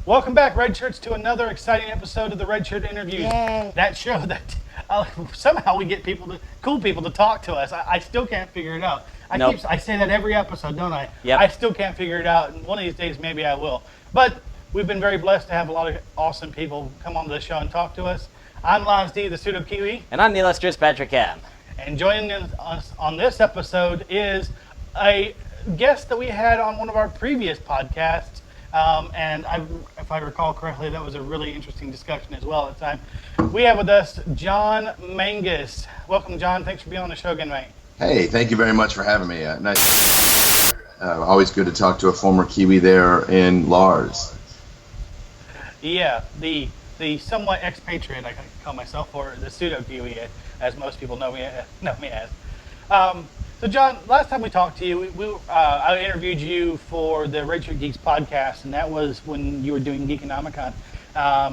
Welcome back, Red Shirts, to another exciting episode of the Red Shirt Interviews. Yay. That show that somehow we get cool people to talk to us. I still can't figure it out. Nope. I say that every episode, don't I? Yep. I still can't figure it out, and one of these days maybe I will. But we've been very blessed to have a lot of awesome people come on the show and talk to us. I'm Lance D, the pseudo Kiwi, And I'm the illustrious Patrick M. and joining us on this episode is a guest that we had on one of our previous podcasts. If I recall correctly, that was a really interesting discussion as well at the time. We have with us John Mangus. Welcome, John. Thanks for being on the show again, mate. Hey, thank you very much for having me. Nice. Always good to talk to a former Kiwi there in Lars. Yeah, the somewhat expatriate, I call myself, or the pseudo Kiwi, as most people know me as. So, John, last time we talked to you, I interviewed you for the Red Shirt Geeks podcast, and that was when you were doing Geekonomicon.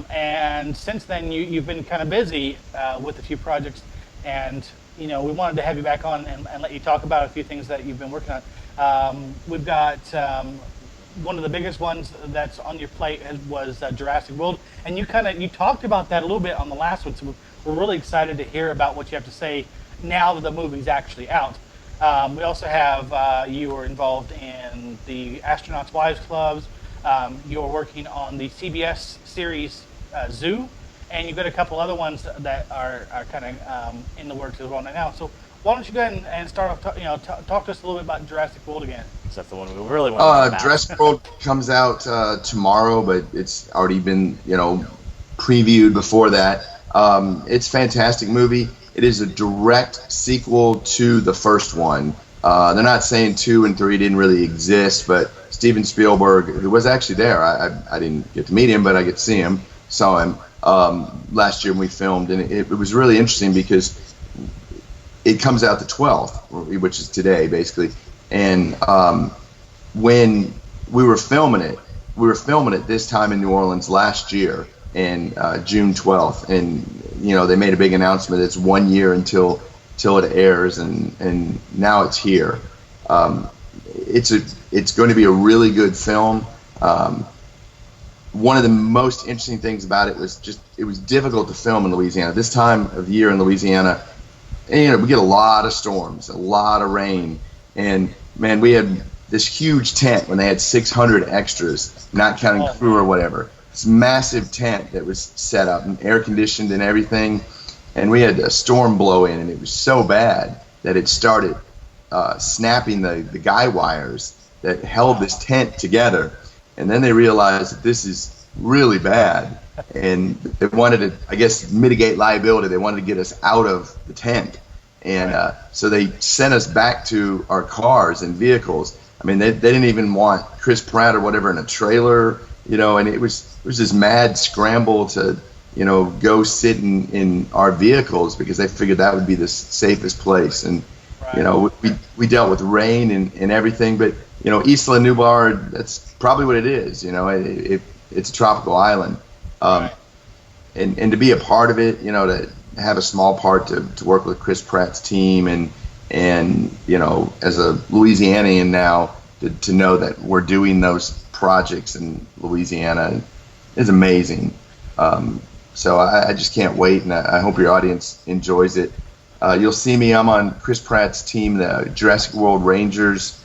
And since then, you've been kind of busy with a few projects, and we wanted to have you back on and let you talk about a few things that you've been working on. We've got one of the biggest ones that's on your plate was Jurassic World, and you talked about that a little bit on the last one. So we're really excited to hear about what you have to say now that the movie's actually out. We also have you were involved in the Astronauts Wives Clubs. You're working on the CBS series Zoo, and you've got a couple other ones that are kind of in the works as well right now. So why don't you go ahead and start off? Talk to us a little bit about Jurassic World again. That's the one we really want to know about. Jurassic World comes out tomorrow, but it's already been previewed before that. It's a fantastic movie. It is a direct sequel to the first one. They're not saying 2 and 3 didn't really exist, but Steven Spielberg, who was actually there, I didn't get to meet him, but I get to see him, saw him last year when we filmed, and it was really interesting because it comes out the 12th, which is today, basically. And when we were filming it this time in New Orleans last year, in June 12th, and they made a big announcement. It's 1 year until it airs, and now it's here. It's going to be a really good film. One of the most interesting things about it was it was difficult to film in Louisiana. This time of year in Louisiana, and we get a lot of storms, a lot of rain, and man, we had this huge tent when they had 600 extras, not counting crew or whatever. This massive tent that was set up and air conditioned and everything, and we had a storm blow in, and it was so bad that it started snapping the guy wires that held this tent together. And then they realized that this is really bad, and they wanted to, I guess, mitigate liability. They wanted to get us out of the tent, and so they sent us back to our cars and vehicles. I mean, they didn't even want Chris Pratt or whatever in a trailer, and it was this mad scramble to, go sit in our vehicles because they figured that would be the safest place. And, we dealt with rain and everything, but, Isla Nublar, that's probably what it is. It's a tropical island. And to be a part of it, to have a small part to work with Chris Pratt's team and as a Louisianian now, to know that we're doing those projects in Louisiana is amazing. So I just can't wait, and I hope your audience enjoys it. You'll see me. I'm on Chris Pratt's team, the Jurassic World Rangers.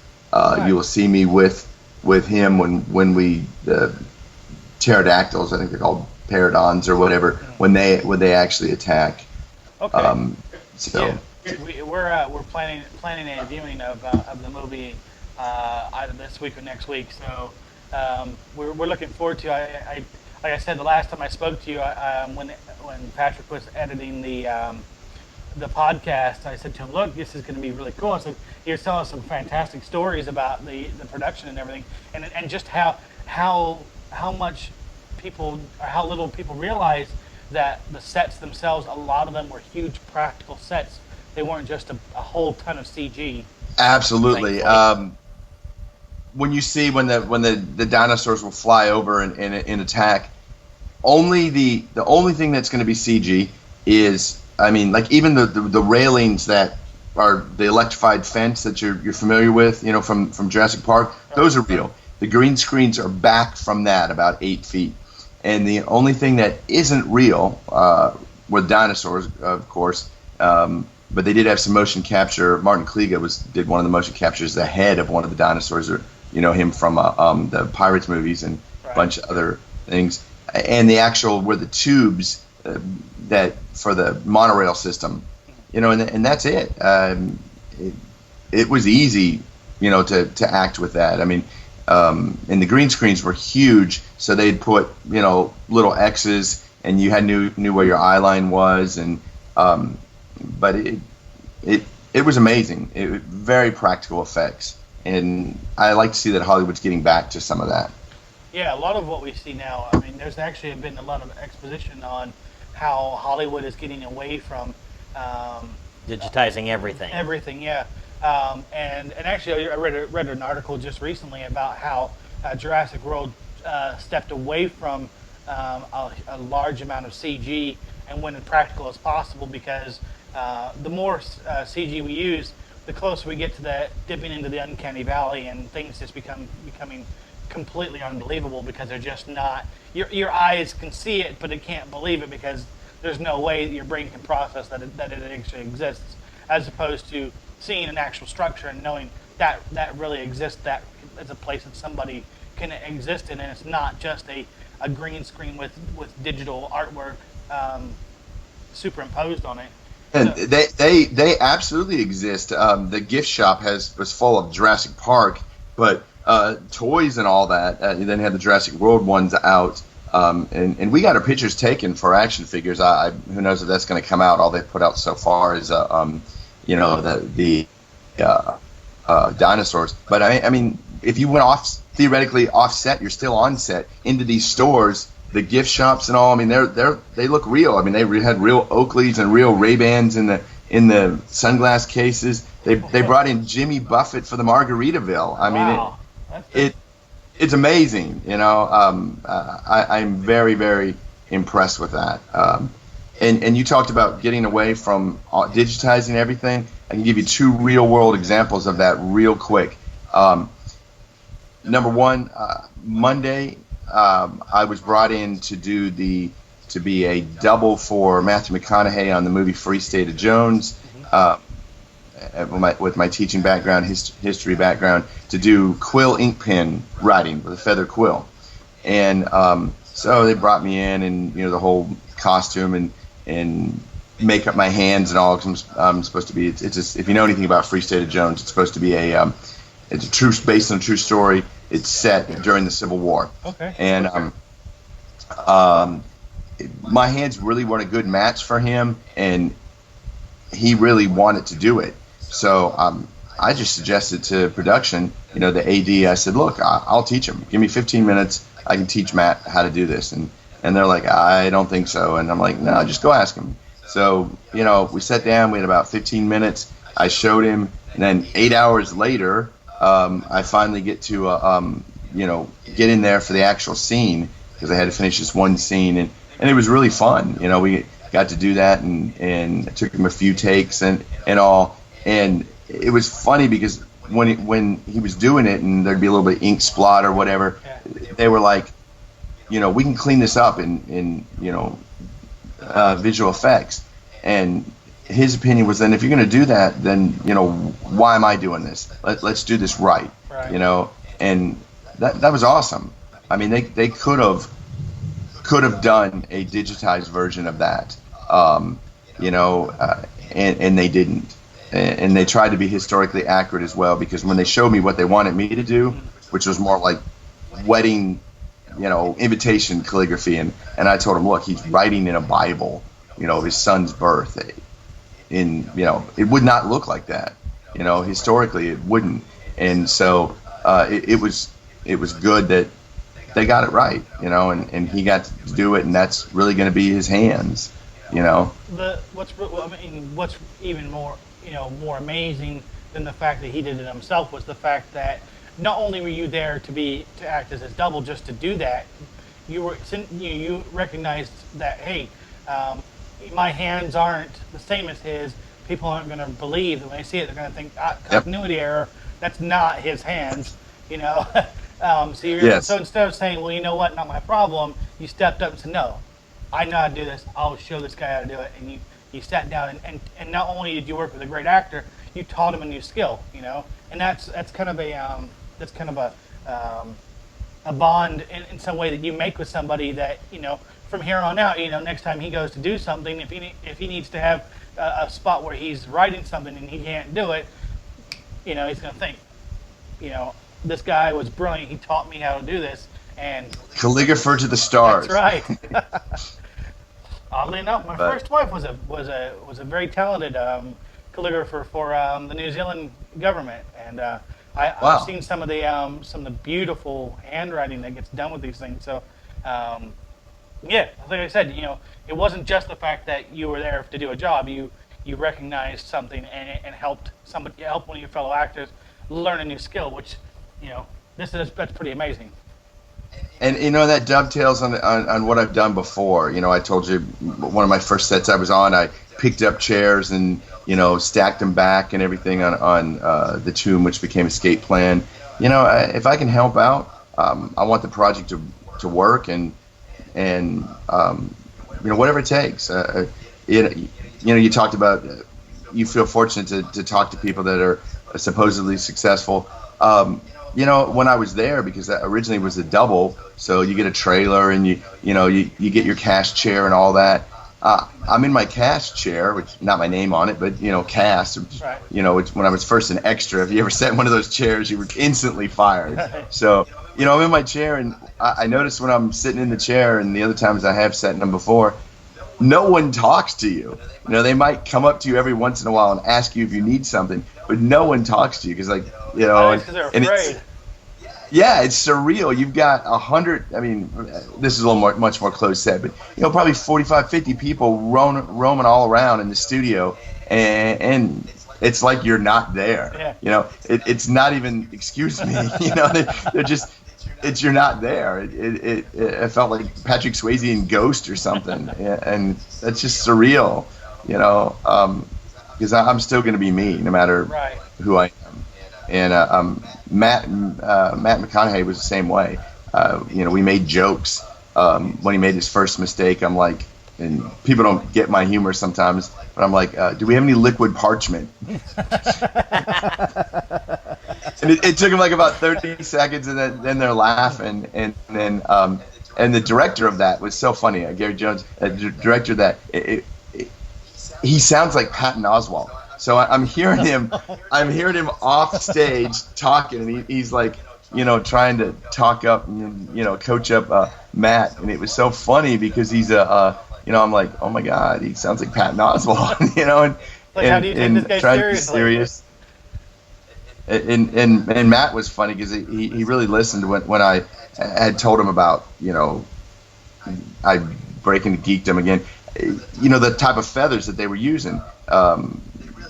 You will see me with him when we the pterodactyls, I think they're called paradons or whatever, when they actually attack. Okay. So yeah. We're planning a viewing of the movie either this week or next week. So we're looking forward to. Like I said, the last time I spoke to you, when Patrick was editing the podcast, I said to him, "Look, this is going to be really cool." So you're telling us some fantastic stories about the production and everything, and just how much people, or how little people realize that the sets themselves, a lot of them were huge practical sets. They weren't just a whole ton of CG. Absolutely. When you see when the dinosaurs will fly over and attack, the only thing that's going to be CG is, I mean, like even the railings that are the electrified fence that you're familiar with, from Jurassic Park, those are real. The green screens are back from that about 8 feet. And the only thing that isn't real were dinosaurs, of course. But they did have some motion capture. Martin Kliga did one of the motion captures, the head of one of the dinosaurs, or him from the Pirates movies and a bunch of other things. And the actual were the tubes that for the monorail system, and that's it. It was easy, to act with that. I mean, and the green screens were huge, so they'd put little X's, and you knew where your eye line was, and but it was amazing. Very practical effects, and I like to see that Hollywood's getting back to some of that. Yeah, a lot of what we see now. I mean, there's actually been a lot of exposition on how Hollywood is getting away from digitizing everything. Everything, yeah. And actually, I read an article just recently about how Jurassic World stepped away from a large amount of CG and went as practical as possible, because the more CG we use, the closer we get to that dipping into the uncanny valley, and things just becoming completely unbelievable, because they're just not. Your eyes can see it, but it can't believe it, because there's no way that your brain can process that it actually exists, as opposed to seeing an actual structure and knowing that really exists, that is a place that somebody can exist in, and it's not just a green screen with digital artwork superimposed on it. And they absolutely exist. The gift shop was full of Jurassic Park, but toys and all that. You then had the Jurassic World ones out, and we got our pictures taken for action figures. Who knows if that's going to come out? All they've put out so far is the dinosaurs. But I mean, if you went theoretically offset, you're still on set into these stores, the gift shops and all. I mean, they look real. I mean, they had real Oakleys and real Ray-Bans in the sunglass cases. They brought in Jimmy Buffett for the Margaritaville. I mean, wow. It's amazing. I'm very, very impressed with that. And you talked about getting away from digitizing everything. I can give you 2 real world examples of that real quick. Number one, Monday, I was brought in to be a double for Matthew McConaughey on the movie Free State of Jones, with my teaching background, history background, to do quill ink pen writing with a feather quill. And so they brought me in, and the whole costume and make up my hands and all. I'm supposed to be. It's just, if you know anything about Free State of Jones, it's supposed to be it's based on a true story. It's set during the Civil War. Okay. And my hands really weren't a good match for him, and he really wanted to do it. So I just suggested to production, the AD. I said, look, I'll teach him. Give me 15 minutes. I can teach Matt how to do this. And they're like, I don't think so. And I'm like, no, just go ask him. So, we sat down, we had about 15 minutes. I showed him, and then 8 hours later, I finally get to, get in there for the actual scene, because I had to finish this one scene, and it was really fun. We got to do that, and it took him a few takes and all, and it was funny because when he was doing it, and there'd be a little bit of ink splot or whatever, they were like, we can clean this up in visual effects. And his opinion was, then if you're going to do that, then why am I doing this? Let's do this right. And that was awesome. I mean, they could have done a digitized version of that, and they didn't. And they tried to be historically accurate as well, because when they showed me what they wanted me to do, which was more like wedding, invitation calligraphy, and I told him, look, he's writing in a Bible, his son's birth. It would not look like that. Historically it wouldn't. And so it was good that they got it right, and he got to do it, and that's really going to be his hands, What's even more, more amazing than the fact that he did it himself was the fact that not only were you there to act as his double just to do that, you recognized that, hey, my hands aren't the same as his. People aren't going to believe that when they see it. They're going to think continuity error. That's not his hands, Yes. So instead of saying, well, you know what, not my problem, you stepped up and said, no, I know how to do this. I'll show this guy how to do it. And you sat down and not only did you work with a great actor, you taught him a new skill, and that's kind of a bond in some way that you make with somebody that, from here on out, next time he goes to do something, if he needs to have a spot where he's writing something and he can't do it, he's going to think, you know, this guy was brilliant. He taught me how to do this, and Calligrapher to the stars. that's right. Oddly enough, my But first wife was a very talented calligrapher for the New Zealand government, and I've wow. seen some of the beautiful handwriting that gets done with these things. So, yeah, like I said, it wasn't just the fact that you were there to do a job. You recognized something and helped one of your fellow actors learn a new skill, which that's pretty amazing. And that dovetails on what I've done before. I told you one of my first sets I was on, I picked up chairs and stacked them back and everything on the tomb, which became Escape Plan. If I can help out, I want the project to work and whatever it takes. You talked about you feel fortunate to talk to people that are supposedly successful. When I was there, because that originally was a double, so you get a trailer and you get your cast chair and all that. I'm in my cast chair, which not my name on it, but cast. Right. Which when I was first an extra, if you ever sat in one of those chairs, you were instantly fired. So I'm in my chair, and I notice when I'm sitting in the chair, and the other times I have sat in them before, no one talks to you. They might come up to you every once in a while and ask you if you need something, but no one talks to you because, Because they're afraid. Yeah, it's surreal. You've got 100. I mean, this is a little much more close set, but probably 45, 50 people roaming all around in the studio, and it's like you're not there. Yeah. It's not even excuse me. They're just. You're not there. It felt like Patrick Swayze in Ghost or something, and that's just surreal. Because I'm still going to be me no matter Right. who I am. And Matt McConaughey was the same way. We made jokes when he made his first mistake. I'm like, and people don't get my humor sometimes, but I'm like, do we have any liquid parchment? And it took him like about 30 seconds, and then they're laughing, and then and the director of that was so funny. Gary Jones, director of that, he sounds like Patton Oswalt. So I'm hearing him off stage talking, and he's like, trying to talk up, and, coach up Matt, and it was so funny because he's I'm like, oh my God, he sounds like Patton Oswalt, and How do you take this guy trying seriously? to be serious. And Matt was funny because he really listened when I had told him about I break into geekdom again, the type of feathers that they were using.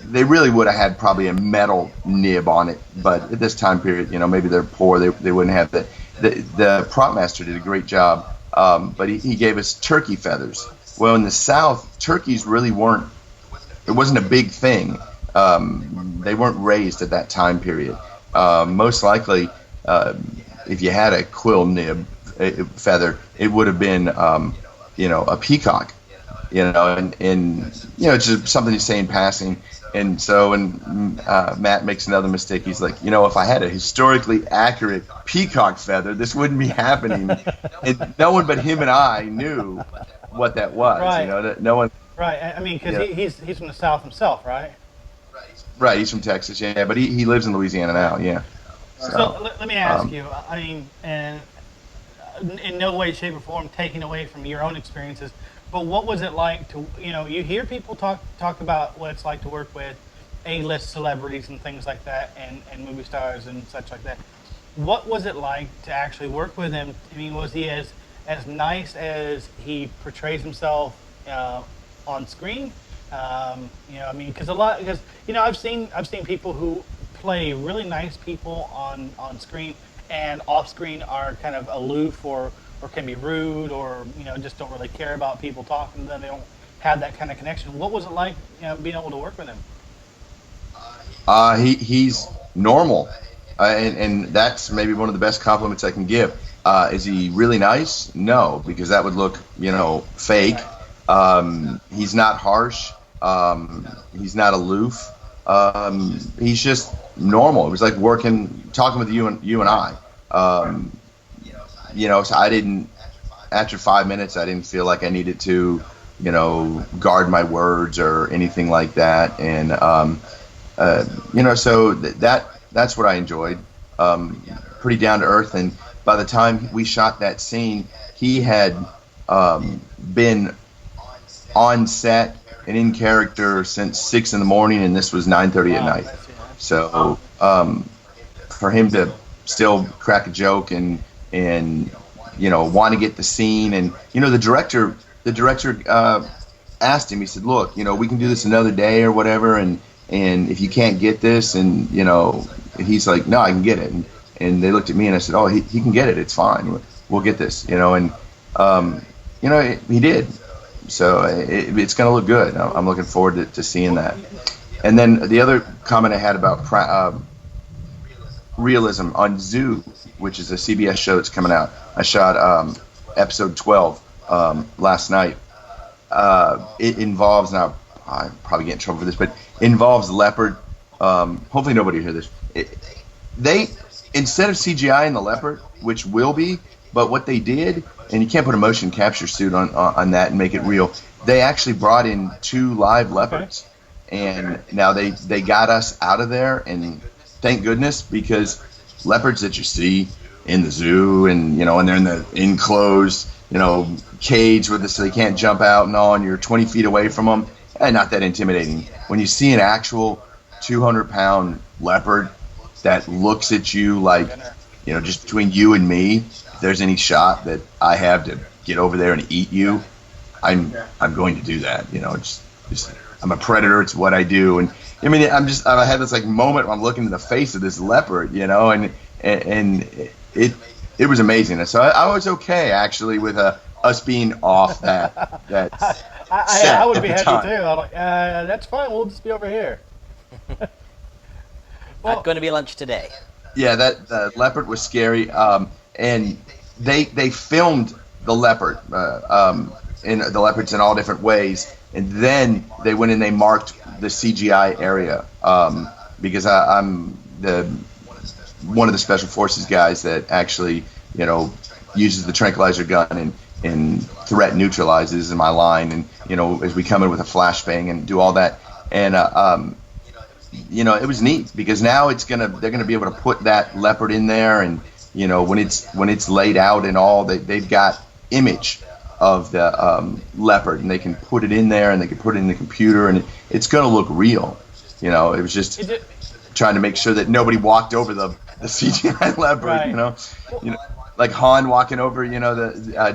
They really would have had probably a metal nib on it, but at this time period, maybe they're poor, they wouldn't have that. The prop master did a great job, but he gave us turkey feathers. Well, in the South, turkeys really weren't. It wasn't a big thing. They weren't raised at that time period. Most likely, if you had a quill nib feather, it would have been, a peacock. And it's just something you say in passing. And so when Matt makes another mistake, he's like, if I had a historically accurate peacock feather, this wouldn't be happening. And no one but him and I knew what that was. Right. No one. Right. I mean, because he's from the South himself, right? Right. He's from Texas, yeah, but he lives in Louisiana now, yeah. So let me ask you. I mean, and in no way, shape, or form taking away from your own experiences, but what was it like to, you hear people talk about what it's like to work with A-list celebrities and things like that, and movie stars and such like that. What was it like to actually work with him? I mean, was he as nice as he portrays himself on screen? Because I've seen people who play really nice people on screen, and off screen are kind of aloof or can be rude, or just don't really care about people talking to them. They don't have that kind of connection. What was it like being able to work with him? He's normal. and that's maybe one of the best compliments I can give. Is he really nice? No, because that would look, fake. He's not harsh. He's not aloof. He's just normal. It was like talking with you and I. So I didn't. After 5 minutes, I didn't feel like I needed to, guard my words or anything like that. And so that's what I enjoyed. Pretty down to earth. And by the time we shot that scene, he had been on set and in character since 6 a.m, and this was 9:30 at night. So for him to still crack a joke and want to get the scene, and the director asked him. He said, "Look, we can do this another day or whatever, and if you can't get this, and he's like, no, I can get it." And they looked at me and I said, "Oh, he can get it. It's fine. We'll get this." And he did. So it's going to look good. I'm looking forward to seeing that. And then the other comment I had about realism on Zoo, which is a CBS show that's coming out. I shot episode 12 last night. It involves, now I probably get in trouble for this, but involves leopard. Hopefully nobody will hear this. They, instead of CGI in the leopard, which will be, but what they did, and you can't put a motion capture suit on that and make it real, they actually brought in 2 live leopards. And now they got us out of there, and thank goodness, because leopards that you see in the zoo and and they're in the enclosed cage with this, so they can't jump out and all, and you're 20 feet away from them, not that intimidating. When you see an actual 200-pound leopard that looks at you like, just between you and me, if there's any shot that I have to get over there and eat you, I'm going to do that. Just I'm a predator. It's what I do. And I mean, I had this moment where I'm looking in the face of this leopard, and it was amazing. So I was okay actually with us being off that I would be happy too. I'm like, that's fine. We'll just be over here. Not going to be lunch today. Yeah, the leopard was scary. And they filmed the leopard, and the leopards in all different ways. And then they went and they marked the CGI area, because I'm one of the special forces guys that actually, uses the tranquilizer gun and threat neutralizes in my line, and as we come in with a flashbang and do all that, and it was neat because now they're gonna be able to put that leopard in there, and when it's laid out and all, they've got image of the leopard, and they can put it in there, and they can put it in the computer, and it's going to look real. It was just trying to make sure that nobody walked over the CGI leopard. Right. Like Han walking over, the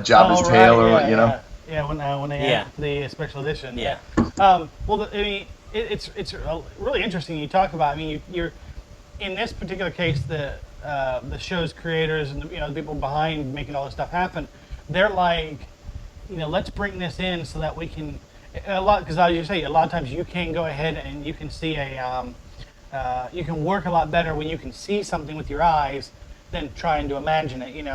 Jabba's tail, or when they had the special edition. Yeah. Well, I mean, it's really interesting. You talk about. I mean, you're in this particular case, the show's creators and the people behind making all this stuff happen. They're like, let's bring this in so that we can because as you say, a lot of times you can go ahead and you can see you can work a lot better when you can see something with your eyes than trying to imagine it.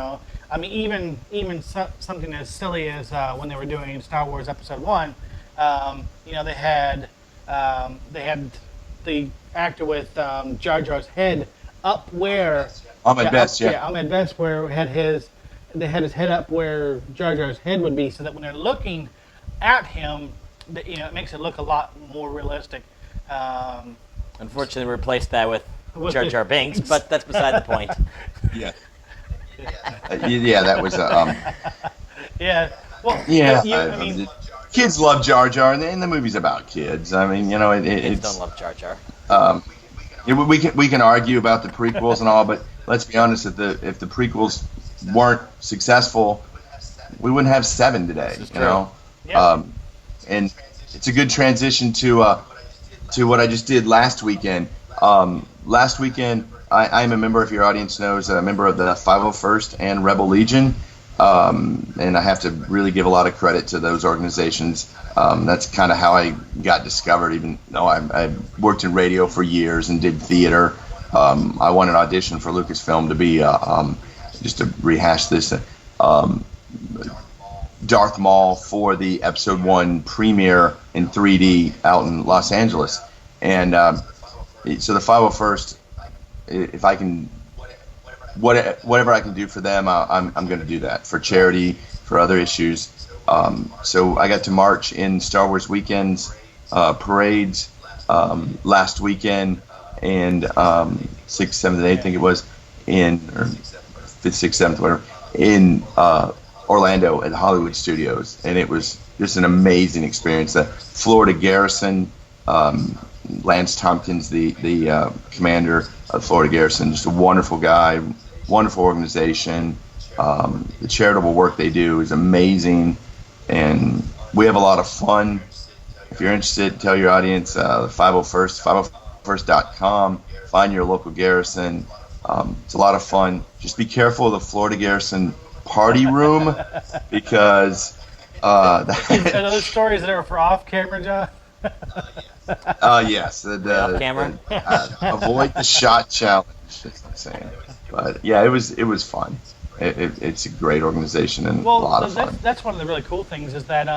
I mean, even something as silly as when they were doing Star Wars Episode 1, they had the actor with Jar Jar's head up where Ahmed Best, Ahmed Best, where they had his head up where Jar Jar's head would be, so that when they're looking at him, it makes it look a lot more realistic. Unfortunately, we replaced that with Jar Jar Binks, but that's beside the point. Yeah. That was yeah. Well, I mean, kids love Jar Jar, and the movie's about kids. I mean, kids don't love Jar Jar. We can argue about the prequels and all, but let's be honest, if the prequels weren't successful, we wouldn't have 7 today. Yeah. And it's a good transition to what I just did last weekend. Last weekend, I'm a member, if your audience knows, a member of the 501st and Rebel Legion, and I have to really give a lot of credit to those organizations. That's kind of how I got discovered, even though I worked in radio for years and did theater. I won an audition for Lucasfilm to be just to rehash this. Um, Darth Maul for the Episode 1 premiere in 3D out in Los Angeles. And so the 501st, if I can, whatever I can do for them, I'm going to do that for charity, for other issues. So I got to march in Star Wars weekends, parades last weekend, and 6th, 7th, and 8th, I think it was, or 5th, 6th, 7th, whatever, in Orlando at the Hollywood Studios, and it was just an amazing experience. The Florida Garrison, Lance Tompkins, the commander of Florida Garrison, just a wonderful guy, wonderful organization. The charitable work they do is amazing, and we have a lot of fun. If you're interested, tell your audience, the 501st, 501st.com, find your local garrison. It's a lot of fun. Just be careful of the Florida Garrison party room, because Are those stories that are for off camera, John? yes, Off camera. Avoid the shot challenge. That's what I'm saying. But yeah, it was fun. It's a great organization and a lot of fun. That's one of the really cool things is that,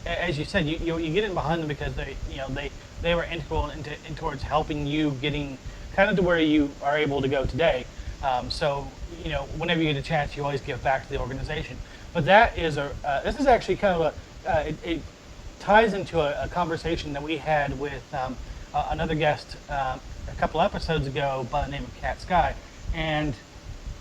as you said, you get in behind them because they were integral in towards helping you getting kind of to where you are able to go today. So whenever you get a chance, you always give back to the organization. But that is this is actually kind of it ties into a conversation that we had with another guest a couple episodes ago by the name of Kat Sky, and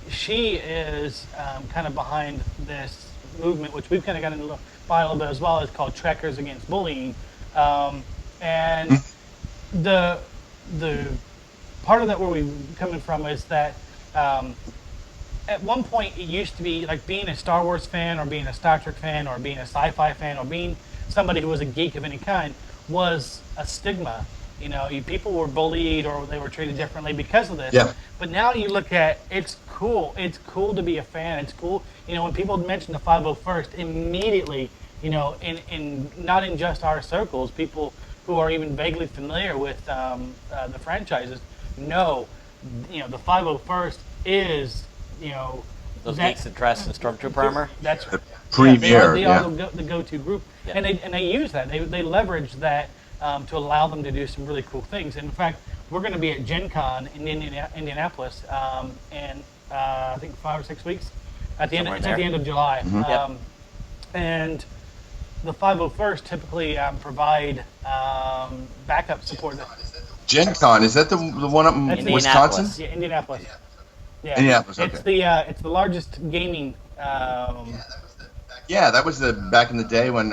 she is kind of behind this movement, which we've kind of gotten by a little bit as well. It's called Trekkers Against Bullying, and the part of that where we're coming from is that at one point it used to be like being a Star Wars fan or being a Star Trek fan or being a sci-fi fan or being somebody who was a geek of any kind was a stigma. People were bullied or they were treated differently because of this. Yeah. But now you look at it's cool. It's cool to be a fan. It's cool. When people mention the 501st, immediately, in not in just our circles, people who are even vaguely familiar with the franchises know, the 501st is, Those geeks that dress in stormtrooper armor. That's right. Premier, they are the go-to group, Yeah. and they use that. They leverage that to allow them to do some really cool things. And in fact, we're going to be at Gen Con in Indianapolis in I think 5 or 6 weeks. At the end of July. Mm-hmm. And the 501st typically provide backup support. Gen Con, is that the one up in Wisconsin? Yeah, Indianapolis. Yeah, Indianapolis, okay. It's the largest gaming. Yeah, that was back in the day when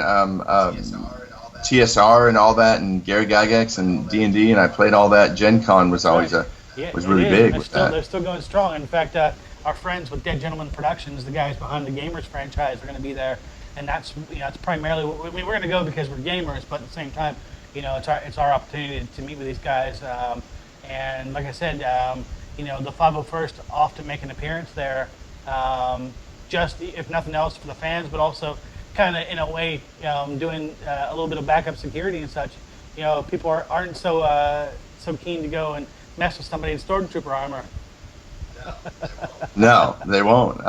TSR and all that, and Gary Gygax and D&D, and I played all that. Gen Con was always really big with that. They're still going strong. In fact, our friends with Dead Gentleman Productions, the guys behind the Gamers franchise, are going to be there, and that's it's primarily. We're going to go because we're gamers, but at the same time, it's our opportunity to meet with these guys. And like I said, the 501st often make an appearance there, just if nothing else for the fans, but also kind of in a way doing a little bit of backup security and such. People aren't so keen to go and mess with somebody in stormtrooper armor. No, they won't.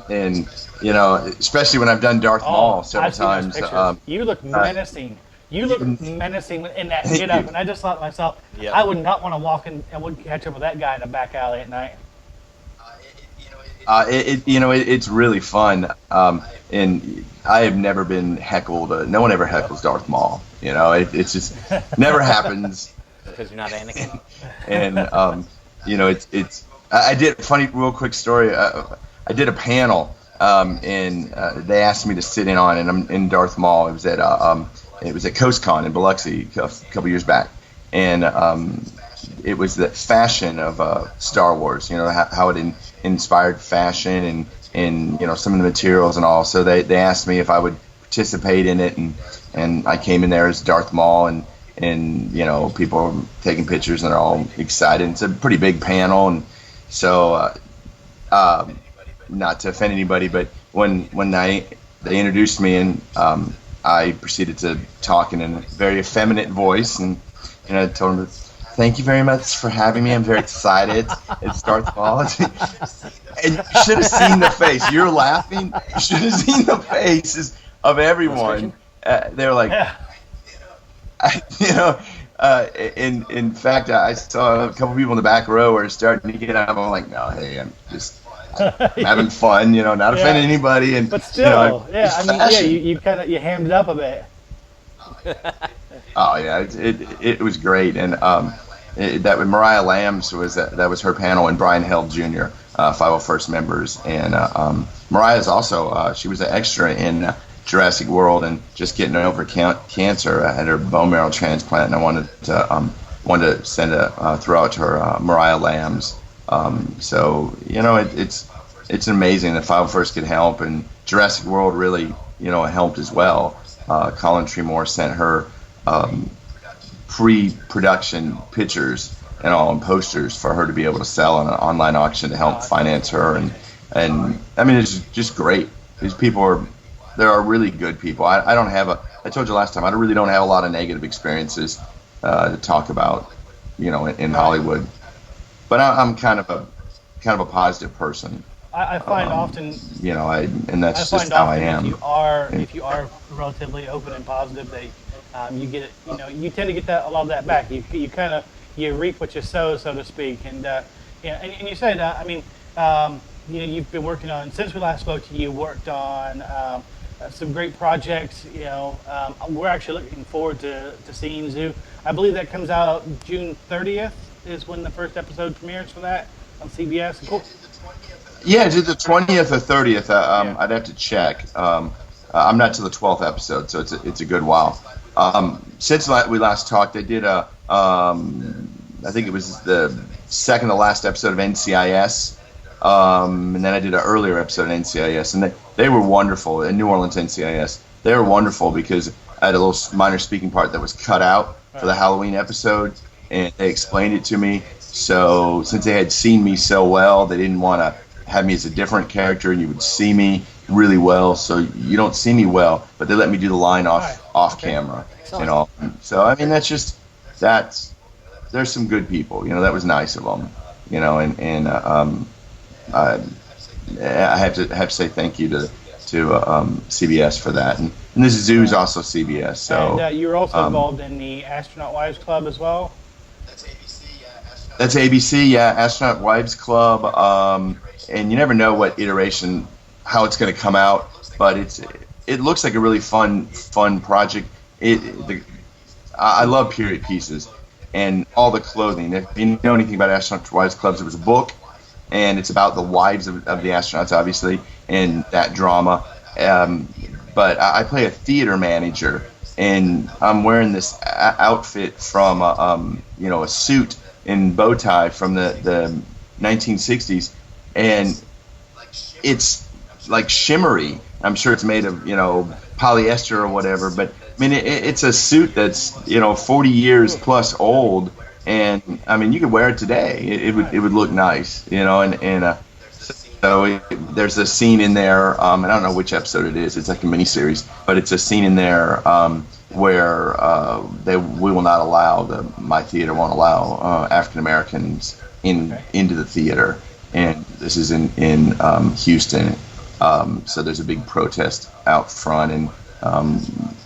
And especially when I've done Darth Maul several times. You look menacing. You look menacing in that get up, and I just thought to myself, I would not want to walk in and would catch up with that guy in a back alley at night. It's really fun, and I have never been heckled. No one ever heckles Darth Maul. It's just never happens. Because you're not Anakin. And it's. I did a funny, real quick story. I did a panel, and they asked me to sit in on, and I'm in Darth Maul. It was at CoastCon in Biloxi a couple years back, and it was the fashion of Star Wars. How it inspired fashion and some of the materials and all. So they asked me if I would participate in it, and I came in there as Darth Maul, and people are taking pictures and they're all excited. It's a pretty big panel, and so not to offend anybody, but when they introduced me, and I proceeded to talk in a very effeminate voice, and I told them Thank you very much for having me. I'm very excited. It starts fall. And you should have seen the face. You're laughing. You should have seen the faces of everyone. They're like, Yeah. you know, in fact, I saw a couple people in the back row were starting to get up. I'm like, no, hey, I'm just having fun, not offending anybody. And But still, fashion. you kind of hammed it up a bit. Oh yeah, it was great, and that with Mariah Lambs that was her panel, and Brian Held Jr., 501st members, and Mariah's also she was an extra in Jurassic World and just getting over cancer. I had her bone marrow transplant, and I wanted to send a throw out to her, Mariah Lambs. So it's amazing that 501st could help, and Jurassic World really helped as well. Colin Tremore sent her pre-production pictures and posters for her to be able to sell on an online auction to help finance her, and I mean it's just great. These people are really good people. I told you last time, I really don't have a lot of negative experiences to talk about, in Hollywood, but I'm kind of a positive person. I find often, and that's just how I am. If you are relatively open and positive, you get it. You tend to get a lot of that back. You kind of reap what you sow, so to speak. And and you said, you've been working on, since we last spoke to you, worked on some great projects. We're actually looking forward to seeing Zoo. I believe that comes out June 30th is when the first episode premieres for that on CBS. Cool. Yeah, is it the 20th or 30th? I'd have to check. I'm not to the 12th episode, so it's a good while. Since we last talked, I did I think it was the second to last episode of NCIS, and then I did an earlier episode of NCIS, and they were wonderful. In New Orleans NCIS, they were wonderful because I had a little minor speaking part that was cut out for the Halloween episode, and they explained it to me. So since they had seen me so well, they didn't want to have me as a different character, and you would see me really well. So you don't see me well, but they let me do the line off camera, So I mean, there's some good people, that was nice of them, and I have to say thank you to CBS for that, and this Zoo is also CBS. So and you're also involved in the Astronaut Wives Club as well. That's ABC, yeah, Astronaut Wives Club, and you never know what iteration, how it's going to come out, but it looks like a really fun project. I love period pieces and all the clothing. If you know anything about Astronaut Wives Clubs, it was a book, and it's about the wives of the astronauts, obviously, and that drama. But I play a theater manager, and I'm wearing this outfit from a suit and bow tie from the 1960s, and it's like shimmery. I'm sure it's made of polyester or whatever, but I mean it's a suit that's 40 years plus old, and I mean you could wear it today. It would look nice, so there's a scene in there, and I don't know which episode it is. It's like a miniseries, but it's a scene in there where we will not allow, my theater won't allow African Americans into the theater, and this is in Houston. So there's a big protest out front, and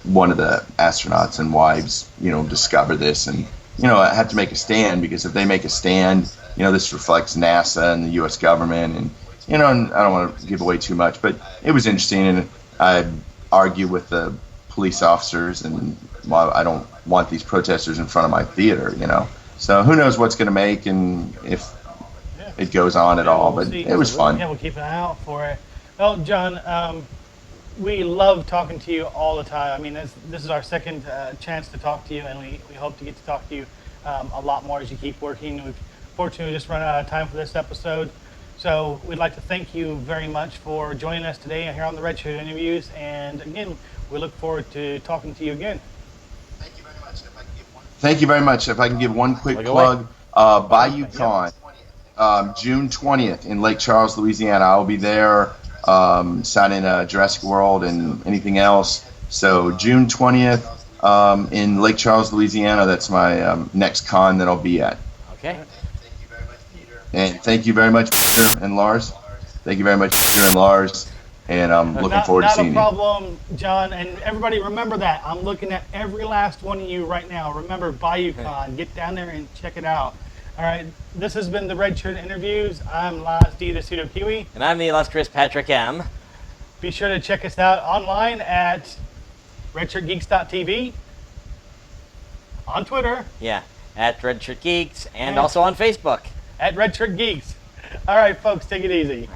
one of the astronauts and wives, discover this, and I have to make a stand, because if they make a stand, this reflects NASA and the U.S. government, and and I don't want to give away too much, but it was interesting, and I argue with the police officers, and I don't want these protesters in front of my theater, So who knows what's going to make, and if it goes on at all, but it was fun. Yeah, we'll keep an eye out for it. Well, John, we love talking to you all the time. I mean, this is our second chance to talk to you, and we hope to get to talk to you a lot more as you keep working. We've fortunately just run out of time for this episode. So we'd like to thank you very much for joining us today here on the Red Shirt Interviews. And again, we look forward to talking to you again. Thank you very much. If I can give one quick plug, Bayou Con, June 20th in Lake Charles, Louisiana. I'll be there signing Jurassic World and anything else. So June 20th, in Lake Charles, Louisiana. That's my next con that I'll be at. Okay. And thank you very much, Peter and Lars. Thank you very much, Peter and Lars. And I'm looking forward to seeing you. Not a problem, John. And everybody, remember that. I'm looking at every last one of you right now. Remember BayouCon. Get down there and check it out. All right. This has been the Red Shirt Interviews. I'm Laz D, the pseudo Kiwi. And I'm the illustrious Patrick M. Be sure to check us out online at redshirtgeeks.tv, on Twitter, Yeah, at Red Shirt Geeks, and also on Facebook. at Red Shirt Geeks. All right, folks, take it easy.